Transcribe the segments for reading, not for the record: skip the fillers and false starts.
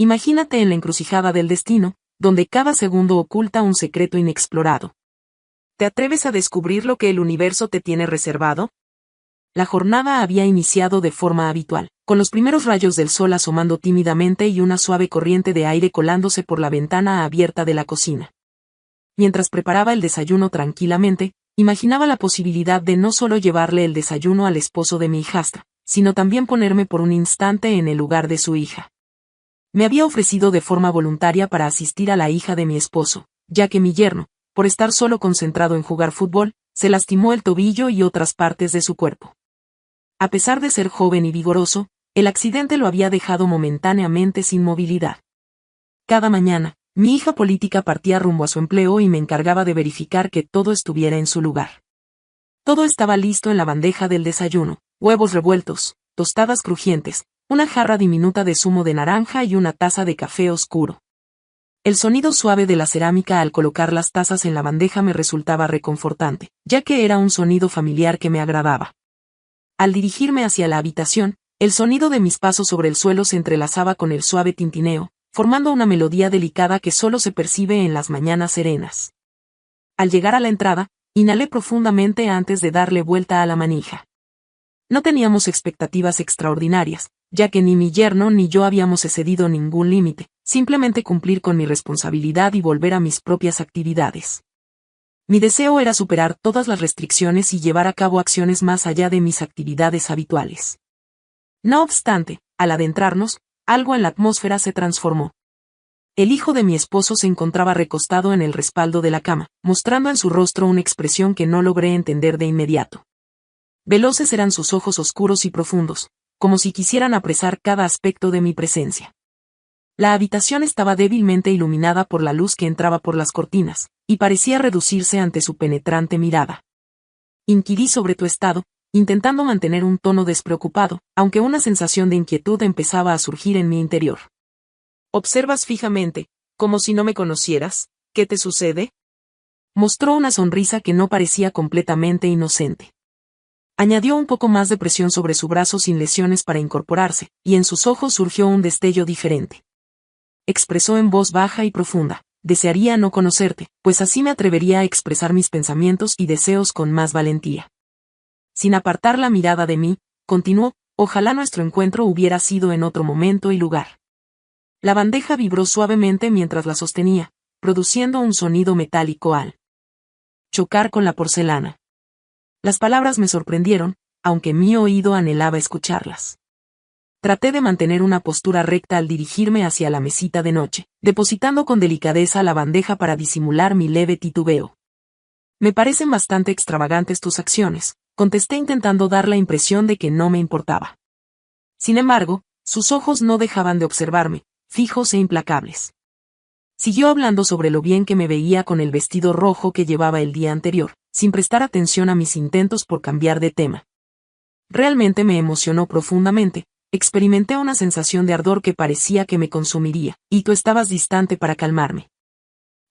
Imagínate en la encrucijada del destino, donde cada segundo oculta un secreto inexplorado. ¿Te atreves a descubrir lo que el universo te tiene reservado? La jornada había iniciado de forma habitual, con los primeros rayos del sol asomando tímidamente y una suave corriente de aire colándose por la ventana abierta de la cocina. Mientras preparaba el desayuno tranquilamente, imaginaba la posibilidad de no solo llevarle el desayuno al esposo de mi hijastra, sino también ponerme por un instante en el lugar de su hija. Me había ofrecido de forma voluntaria para asistir a la hija de mi esposo, ya que mi yerno, por estar solo concentrado en jugar fútbol, se lastimó el tobillo y otras partes de su cuerpo. A pesar de ser joven y vigoroso, el accidente lo había dejado momentáneamente sin movilidad. Cada mañana, mi hija política partía rumbo a su empleo y me encargaba de verificar que todo estuviera en su lugar. Todo estaba listo en la bandeja del desayuno: huevos revueltos, tostadas crujientes, una jarra diminuta de zumo de naranja y una taza de café oscuro. El sonido suave de la cerámica al colocar las tazas en la bandeja me resultaba reconfortante, ya que era un sonido familiar que me agradaba. Al dirigirme hacia la habitación, el sonido de mis pasos sobre el suelo se entrelazaba con el suave tintineo, formando una melodía delicada que solo se percibe en las mañanas serenas. Al llegar a la entrada, inhalé profundamente antes de darle vuelta a la manija. No teníamos expectativas extraordinarias, ya que ni mi yerno ni yo habíamos excedido ningún límite, simplemente cumplir con mi responsabilidad y volver a mis propias actividades. Mi deseo era superar todas las restricciones y llevar a cabo acciones más allá de mis actividades habituales. No obstante, al adentrarnos, algo en la atmósfera se transformó. El hijo de mi esposo se encontraba recostado en el respaldo de la cama, mostrando en su rostro una expresión que no logré entender de inmediato. Veloces eran sus ojos oscuros y profundos, como si quisieran apresar cada aspecto de mi presencia. La habitación estaba débilmente iluminada por la luz que entraba por las cortinas, y parecía reducirse ante su penetrante mirada. Inquirí sobre tu estado, intentando mantener un tono despreocupado, aunque una sensación de inquietud empezaba a surgir en mi interior. ¿Observas fijamente, como si no me conocieras? ¿Qué te sucede? Mostró una sonrisa que no parecía completamente inocente. Añadió un poco más de presión sobre su brazo sin lesiones para incorporarse, y en sus ojos surgió un destello diferente. Expresó en voz baja y profunda: desearía no conocerte, pues así me atrevería a expresar mis pensamientos y deseos con más valentía. Sin apartar la mirada de mí, continuó: ojalá nuestro encuentro hubiera sido en otro momento y lugar. La bandeja vibró suavemente mientras la sostenía, produciendo un sonido metálico al chocar con la porcelana. Las palabras me sorprendieron, aunque mi oído anhelaba escucharlas. Traté de mantener una postura recta al dirigirme hacia la mesita de noche, depositando con delicadeza la bandeja para disimular mi leve titubeo. Me parecen bastante extravagantes tus acciones, contesté intentando dar la impresión de que no me importaba. Sin embargo, sus ojos no dejaban de observarme, fijos e implacables. Siguió hablando sobre lo bien que me veía con el vestido rojo que llevaba el día anterior, sin prestar atención a mis intentos por cambiar de tema. Realmente me emocionó profundamente. Experimenté una sensación de ardor que parecía que me consumiría, y tú estabas distante para calmarme.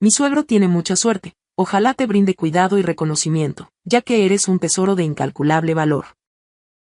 Mi suegro tiene mucha suerte, ojalá te brinde cuidado y reconocimiento, ya que eres un tesoro de incalculable valor.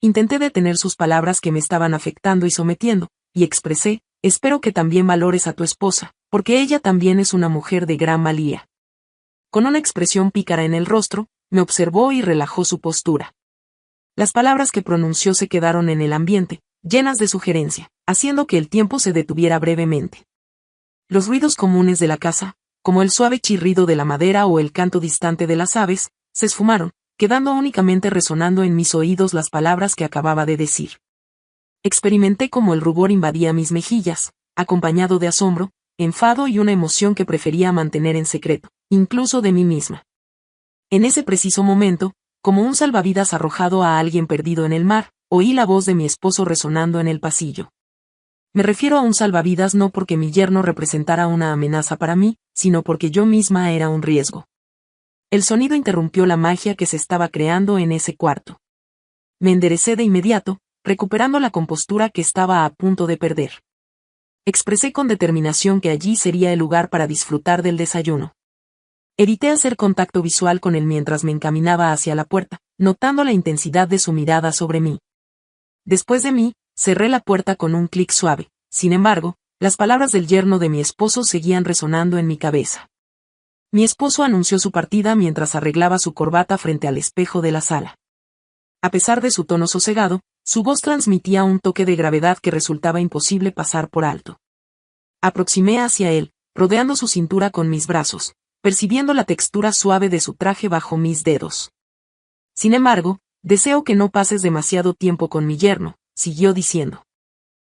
Intenté detener sus palabras que me estaban afectando y sometiendo, y expresé: espero que también valores a tu esposa, porque ella también es una mujer de gran valía. Con una expresión pícara en el rostro, me observó y relajó su postura. Las palabras que pronunció se quedaron en el ambiente, llenas de sugerencia, haciendo que el tiempo se detuviera brevemente. Los ruidos comunes de la casa, como el suave chirrido de la madera o el canto distante de las aves, se esfumaron, quedando únicamente resonando en mis oídos las palabras que acababa de decir. Experimenté como el rubor invadía mis mejillas, acompañado de asombro, enfado y una emoción que prefería mantener en secreto, incluso de mí misma. En ese preciso momento, como un salvavidas arrojado a alguien perdido en el mar, oí la voz de mi esposo resonando en el pasillo. Me refiero a un salvavidas no porque mi yerno representara una amenaza para mí, sino porque yo misma era un riesgo. El sonido interrumpió la magia que se estaba creando en ese cuarto. Me enderecé de inmediato, recuperando la compostura que estaba a punto de perder. Expresé con determinación que allí sería el lugar para disfrutar del desayuno. Evité hacer contacto visual con él mientras me encaminaba hacia la puerta, notando la intensidad de su mirada sobre mí. Después de mí, cerré la puerta con un clic suave. Sin embargo, Las palabras del yerno de mi esposo seguían resonando en mi cabeza. Mi esposo anunció su partida mientras arreglaba su corbata frente al espejo de la sala. A pesar de su tono sosegado, su voz transmitía un toque de gravedad que resultaba imposible pasar por alto. Aproximé hacia él, rodeando su cintura con mis brazos, percibiendo la textura suave de su traje bajo mis dedos. Sin embargo, deseo que no pases demasiado tiempo con mi yerno, siguió diciendo.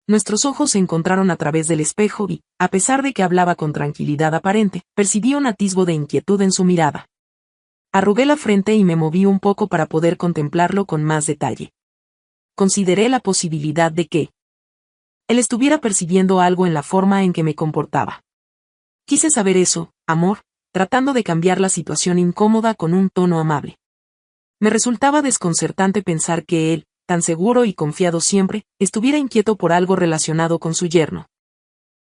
Nuestros ojos se encontraron a través del espejo y, a pesar de que hablaba con tranquilidad aparente, percibí un atisbo de inquietud en su mirada. Arrugué la frente y me moví un poco para poder contemplarlo con más detalle. Consideré la posibilidad de que él estuviera percibiendo algo en la forma en que me comportaba. Quise saber eso, amor, tratando de cambiar la situación incómoda con un tono amable. Me resultaba desconcertante pensar que él, tan seguro y confiado siempre, estuviera inquieto por algo relacionado con su yerno.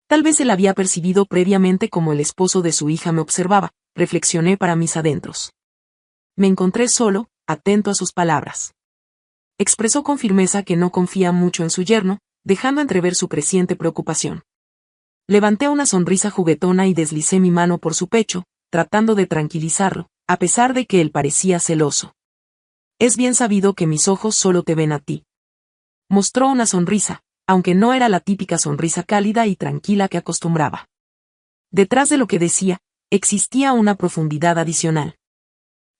Tal vez él había percibido previamente como el esposo de su hija me observaba, reflexioné para mis adentros. Me encontré solo, atento a sus palabras. Expresó con firmeza que no confía mucho en su yerno, dejando entrever su creciente preocupación. Levanté una sonrisa juguetona y deslicé mi mano por su pecho, tratando de tranquilizarlo, a pesar de que él parecía celoso. Es bien sabido que mis ojos solo te ven a ti. Mostró una sonrisa, aunque no era la típica sonrisa cálida y tranquila que acostumbraba. Detrás de lo que decía, existía una profundidad adicional.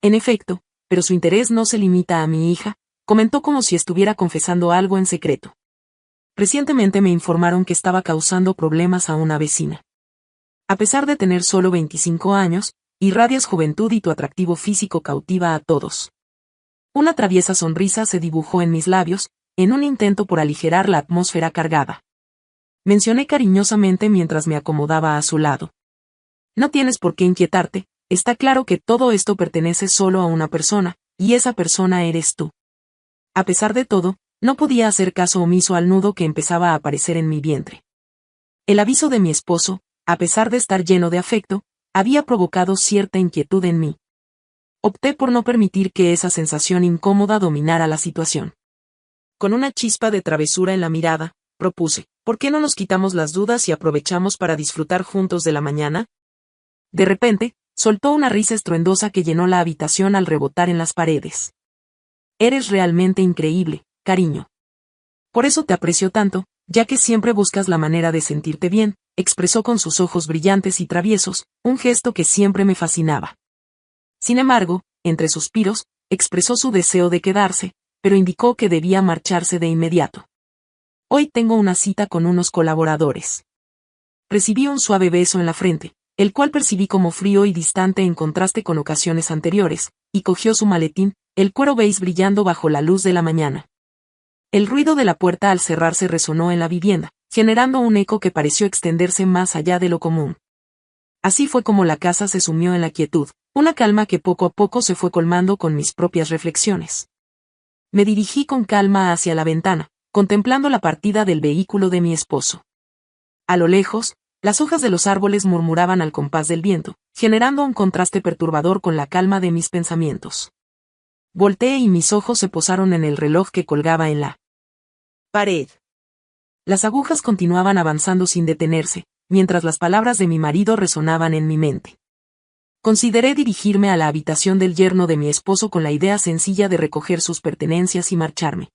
En efecto, pero su interés no se limita a mi hija, comentó como si estuviera confesando algo en secreto. Recientemente me informaron que estaba causando problemas a una vecina. A pesar de tener solo 25 años, irradias juventud y tu atractivo físico cautiva a todos. Una traviesa sonrisa se dibujó en mis labios, en un intento por aligerar la atmósfera cargada. Mencioné cariñosamente mientras me acomodaba a su lado. No tienes por qué inquietarte, está claro que todo esto pertenece solo a una persona, y esa persona eres tú. A pesar de todo, no podía hacer caso omiso al nudo que empezaba a aparecer en mi vientre. El aviso de mi esposo, a pesar de estar lleno de afecto, había provocado cierta inquietud en mí. Opté por no permitir que esa sensación incómoda dominara la situación. Con una chispa de travesura en la mirada, propuse, ¿por qué no nos quitamos las dudas y aprovechamos para disfrutar juntos de la mañana? De repente, soltó una risa estruendosa que llenó la habitación al rebotar en las paredes. Eres realmente increíble, cariño. Por eso te aprecio tanto, ya que siempre buscas la manera de sentirte bien, expresó con sus ojos brillantes y traviesos, un gesto que siempre me fascinaba. Sin embargo, entre suspiros, expresó su deseo de quedarse, pero indicó que debía marcharse de inmediato. Hoy tengo una cita con unos colaboradores. Recibí un suave beso en la frente, el cual percibí como frío y distante en contraste con ocasiones anteriores, y cogió su maletín, el cuero beige brillando bajo la luz de la mañana. El ruido de la puerta al cerrarse resonó en la vivienda, generando un eco que pareció extenderse más allá de lo común. Así fue como la casa se sumió en la quietud, una calma que poco a poco se fue colmando con mis propias reflexiones. Me dirigí con calma hacia la ventana, contemplando la partida del vehículo de mi esposo. A lo lejos, las hojas de los árboles murmuraban al compás del viento, generando un contraste perturbador con la calma de mis pensamientos. Volteé y mis ojos se posaron en el reloj que colgaba en la pared. Las agujas continuaban avanzando sin detenerse, mientras las palabras de mi marido resonaban en mi mente. Consideré dirigirme a la habitación del yerno de mi esposo con la idea sencilla de recoger sus pertenencias y marcharme.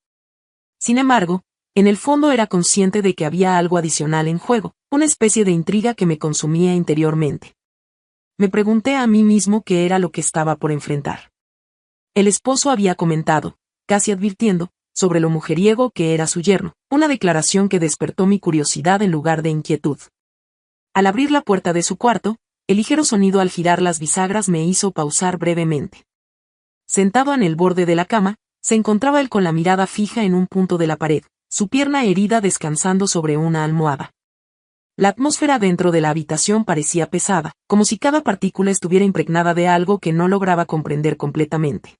Sin embargo, en el fondo era consciente de que había algo adicional en juego, una especie de intriga que me consumía interiormente. Me pregunté a mí mismo qué era lo que estaba por enfrentar. El esposo había comentado, casi advirtiendo, sobre lo mujeriego que era su yerno, una declaración que despertó mi curiosidad en lugar de inquietud. Al abrir la puerta de su cuarto, el ligero sonido al girar las bisagras me hizo pausar brevemente. Sentado en el borde de la cama, se encontraba él con la mirada fija en un punto de la pared, su pierna herida descansando sobre una almohada. La atmósfera dentro de la habitación parecía pesada, como si cada partícula estuviera impregnada de algo que no lograba comprender completamente.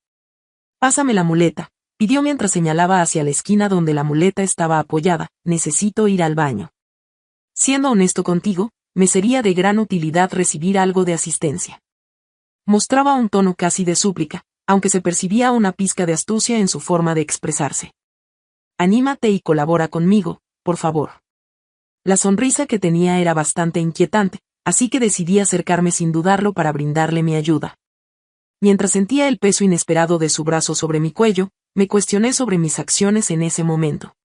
Pásame la muleta, pidió mientras señalaba hacia la esquina donde la muleta estaba apoyada, necesito ir al baño. Siendo honesto contigo, me sería de gran utilidad recibir algo de asistencia. Mostraba un tono casi de súplica, aunque se percibía una pizca de astucia en su forma de expresarse. Anímate y colabora conmigo, por favor. La sonrisa que tenía era bastante inquietante, así que decidí acercarme sin dudarlo para brindarle mi ayuda. Mientras sentía el peso inesperado de su brazo sobre mi cuello, me cuestioné sobre mis acciones en ese momento.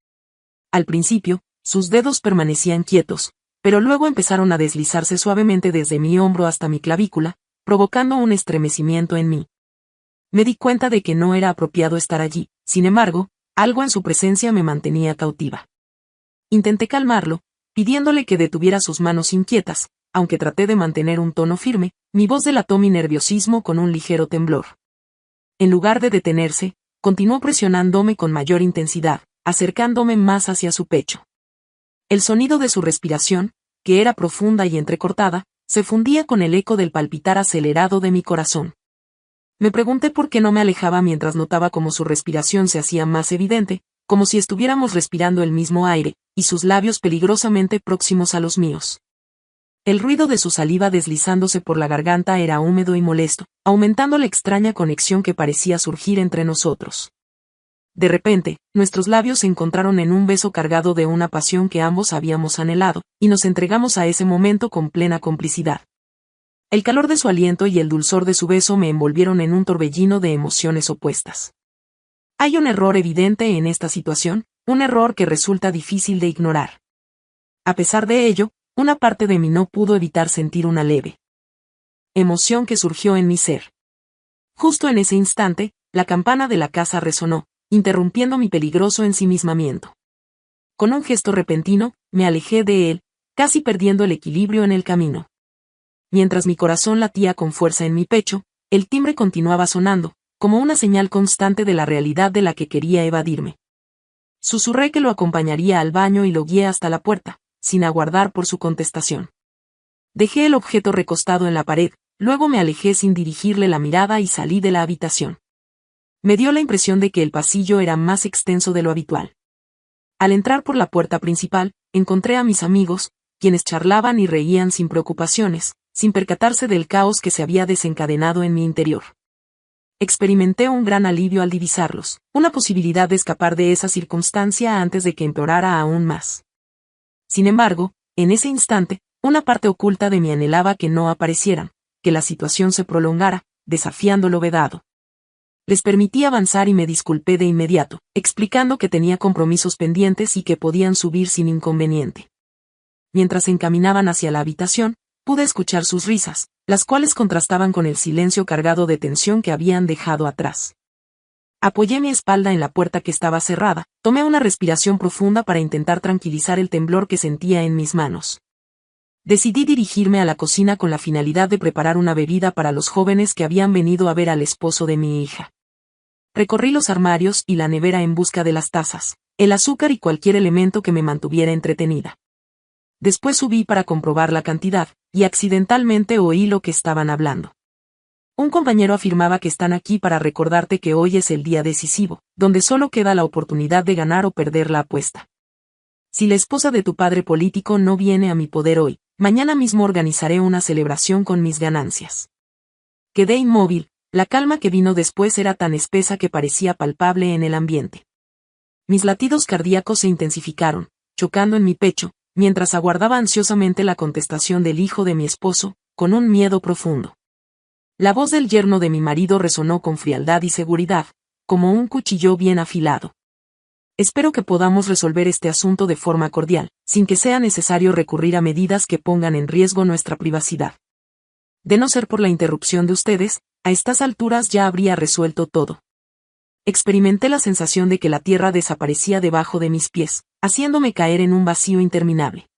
Al principio, sus dedos permanecían quietos, pero luego empezaron a deslizarse suavemente desde mi hombro hasta mi clavícula, provocando un estremecimiento en mí. Me di cuenta de que no era apropiado estar allí, sin embargo, algo en su presencia me mantenía cautiva. Intenté calmarlo, pidiéndole que detuviera sus manos inquietas, aunque traté de mantener un tono firme, mi voz delató mi nerviosismo con un ligero temblor. En lugar de detenerse, continuó presionándome con mayor intensidad, acercándome más hacia su pecho. El sonido de su respiración, que era profunda y entrecortada, se fundía con el eco del palpitar acelerado de mi corazón. Me pregunté por qué no me alejaba mientras notaba cómo su respiración se hacía más evidente, como si estuviéramos respirando el mismo aire, y sus labios peligrosamente próximos a los míos. El ruido de su saliva deslizándose por la garganta era húmedo y molesto, aumentando la extraña conexión que parecía surgir entre nosotros. De repente, nuestros labios se encontraron en un beso cargado de una pasión que ambos habíamos anhelado, y nos entregamos a ese momento con plena complicidad. El calor de su aliento y el dulzor de su beso me envolvieron en un torbellino de emociones opuestas. Hay un error evidente en esta situación, un error que resulta difícil de ignorar. A pesar de ello, una parte de mí no pudo evitar sentir una leve emoción que surgió en mi ser. Justo en ese instante, la campana de la casa resonó, interrumpiendo mi peligroso ensimismamiento. Con un gesto repentino, me alejé de él, casi perdiendo el equilibrio en el camino. Mientras mi corazón latía con fuerza en mi pecho, el timbre continuaba sonando, como una señal constante de la realidad de la que quería evadirme. Susurré que lo acompañaría al baño y lo guié hasta la puerta, sin aguardar por su contestación. Dejé el objeto recostado en la pared, luego me alejé sin dirigirle la mirada y salí de la habitación. Me dio la impresión de que el pasillo era más extenso de lo habitual. Al entrar por la puerta principal, encontré a mis amigos, quienes charlaban y reían sin preocupaciones, sin percatarse del caos que se había desencadenado en mi interior. Experimenté un gran alivio al divisarlos, una posibilidad de escapar de esa circunstancia antes de que empeorara aún más. Sin embargo, en ese instante, una parte oculta de mí anhelaba que no aparecieran, que la situación se prolongara, desafiando lo vedado. Les permití avanzar y me disculpé de inmediato, explicando que tenía compromisos pendientes y que podían subir sin inconveniente. Mientras se encaminaban hacia la habitación, pude escuchar sus risas, las cuales contrastaban con el silencio cargado de tensión que habían dejado atrás. Apoyé mi espalda en la puerta que estaba cerrada, tomé una respiración profunda para intentar tranquilizar el temblor que sentía en mis manos. Decidí dirigirme a la cocina con la finalidad de preparar una bebida para los jóvenes que habían venido a ver al esposo de mi hija. Recorrí los armarios y la nevera en busca de las tazas, el azúcar y cualquier elemento que me mantuviera entretenida. Después subí para comprobar la cantidad, y accidentalmente oí lo que estaban hablando. Un compañero afirmaba que están aquí para recordarte que hoy es el día decisivo, donde solo queda la oportunidad de ganar o perder la apuesta. Si la esposa de tu padre político no viene a mi poder hoy, mañana mismo organizaré una celebración con mis ganancias. Quedé inmóvil, la calma que vino después era tan espesa que parecía palpable en el ambiente. Mis latidos cardíacos se intensificaron, chocando en mi pecho, mientras aguardaba ansiosamente la contestación del hijo de mi esposo, con un miedo profundo. La voz del yerno de mi marido resonó con frialdad y seguridad, como un cuchillo bien afilado. Espero que podamos resolver este asunto de forma cordial, sin que sea necesario recurrir a medidas que pongan en riesgo nuestra privacidad. De no ser por la interrupción de ustedes, a estas alturas ya habría resuelto todo. Experimenté la sensación de que la tierra desaparecía debajo de mis pies, haciéndome caer en un vacío interminable.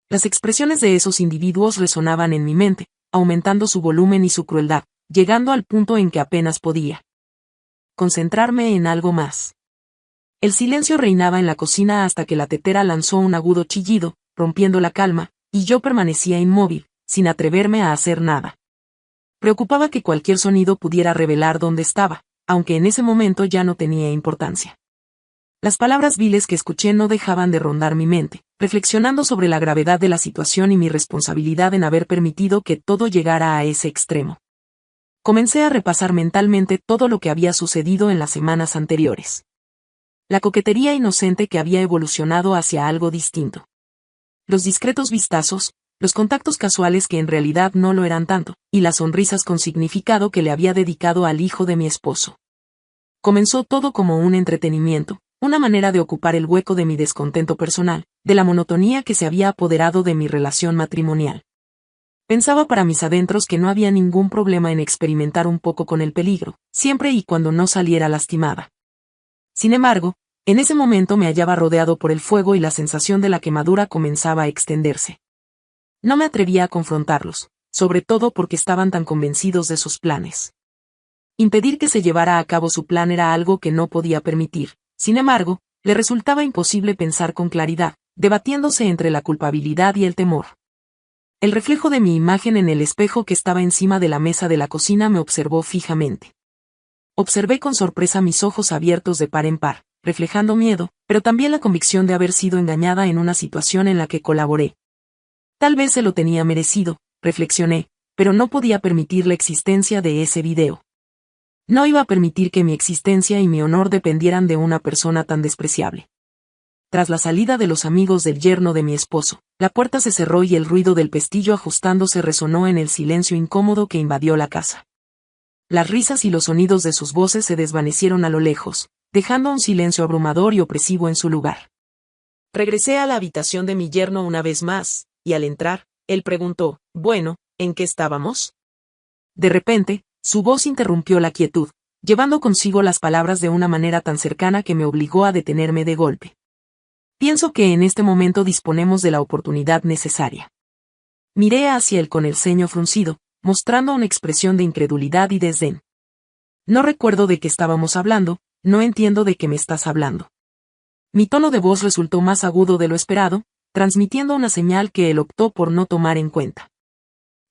Las expresiones de esos individuos resonaban en mi mente, aumentando su volumen y su crueldad, llegando al punto en que apenas podía concentrarme en algo más. El silencio reinaba en la cocina hasta que la tetera lanzó un agudo chillido, rompiendo la calma, y yo permanecía inmóvil, sin atreverme a hacer nada. Preocupaba que cualquier sonido pudiera revelar dónde estaba, aunque en ese momento ya no tenía importancia. Las palabras viles que escuché no dejaban de rondar mi mente, reflexionando sobre la gravedad de la situación y mi responsabilidad en haber permitido que todo llegara a ese extremo. Comencé a repasar mentalmente todo lo que había sucedido en las semanas anteriores. La coquetería inocente que había evolucionado hacia algo distinto. Los discretos vistazos, los contactos casuales que en realidad no lo eran tanto, y las sonrisas con significado que le había dedicado al hijo de mi esposo. Comenzó todo como un entretenimiento, una manera de ocupar el hueco de mi descontento personal, de la monotonía que se había apoderado de mi relación matrimonial. Pensaba para mis adentros que no había ningún problema en experimentar un poco con el peligro, siempre y cuando no saliera lastimada. Sin embargo, en ese momento me hallaba rodeado por el fuego y la sensación de la quemadura comenzaba a extenderse. No me atrevía a confrontarlos, sobre todo porque estaban tan convencidos de sus planes. Impedir que se llevara a cabo su plan era algo que no podía permitir. Sin embargo, le resultaba imposible pensar con claridad, debatiéndose entre la culpabilidad y el temor. El reflejo de mi imagen en el espejo que estaba encima de la mesa de la cocina me observó fijamente. Observé con sorpresa mis ojos abiertos de par en par, reflejando miedo, pero también la convicción de haber sido engañada en una situación en la que colaboré. Tal vez se lo tenía merecido, reflexioné, pero no podía permitir la existencia de ese video. No iba a permitir que mi existencia y mi honor dependieran de una persona tan despreciable. Tras la salida de los amigos del yerno de mi esposo, la puerta se cerró y el ruido del pestillo ajustándose resonó en el silencio incómodo que invadió la casa. Las risas y los sonidos de sus voces se desvanecieron a lo lejos, dejando un silencio abrumador y opresivo en su lugar. Regresé a la habitación de mi yerno una vez más, y al entrar, él preguntó, «Bueno, ¿en qué estábamos?» De repente, su voz interrumpió la quietud, llevando consigo las palabras de una manera tan cercana que me obligó a detenerme de golpe. Pienso que en este momento disponemos de la oportunidad necesaria. Miré hacia él con el ceño fruncido, mostrando una expresión de incredulidad y desdén. No recuerdo de qué estábamos hablando, no entiendo de qué me estás hablando. Mi tono de voz resultó más agudo de lo esperado, transmitiendo una señal que él optó por no tomar en cuenta.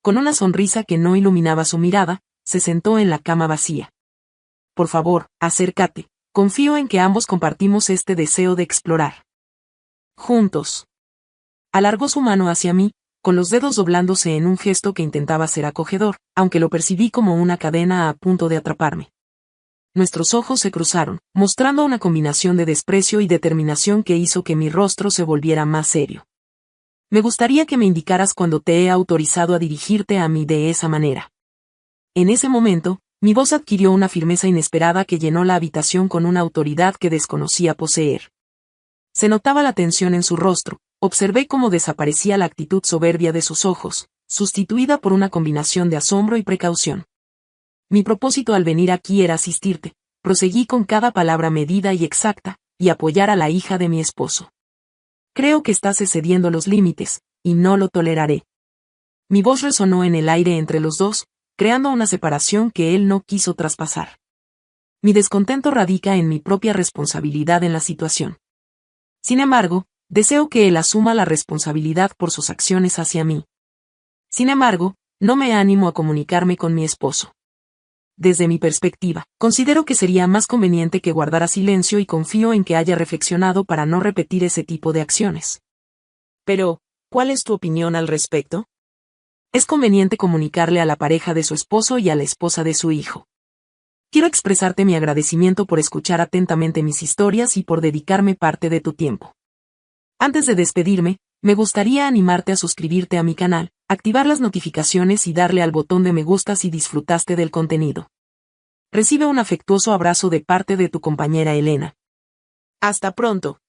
Con una sonrisa que no iluminaba su mirada, se sentó en la cama vacía. Por favor, acércate, confío en que ambos compartimos este deseo de explorar. Juntos. Alargó su mano hacia mí, con los dedos doblándose en un gesto que intentaba ser acogedor, aunque lo percibí como una cadena a punto de atraparme. Nuestros ojos se cruzaron, mostrando una combinación de desprecio y determinación que hizo que mi rostro se volviera más serio. Me gustaría que me indicaras cuando te he autorizado a dirigirte a mí de esa manera. En ese momento, mi voz adquirió una firmeza inesperada que llenó la habitación con una autoridad que desconocía poseer. Se notaba la tensión en su rostro, observé cómo desaparecía la actitud soberbia de sus ojos, sustituida por una combinación de asombro y precaución. Mi propósito al venir aquí era asistirte, proseguí con cada palabra medida y exacta, y apoyar a la hija de mi esposo. Creo que estás excediendo los límites, y no lo toleraré. Mi voz resonó en el aire entre los dos, creando una separación que él no quiso traspasar. Mi descontento radica en mi propia responsabilidad en la situación. Sin embargo, deseo que él asuma la responsabilidad por sus acciones hacia mí. Sin embargo, no me animo a comunicarme con mi esposo. Desde mi perspectiva, considero que sería más conveniente que guardara silencio y confío en que haya reflexionado para no repetir ese tipo de acciones. Pero, ¿cuál es tu opinión al respecto? Es conveniente comunicarle a la pareja de su esposo y a la esposa de su hijo. Quiero expresarte mi agradecimiento por escuchar atentamente mis historias y por dedicarme parte de tu tiempo. Antes de despedirme, me gustaría animarte a suscribirte a mi canal, activar las notificaciones y darle al botón de me gusta si disfrutaste del contenido. Recibe un afectuoso abrazo de parte de tu compañera Elena. Hasta pronto.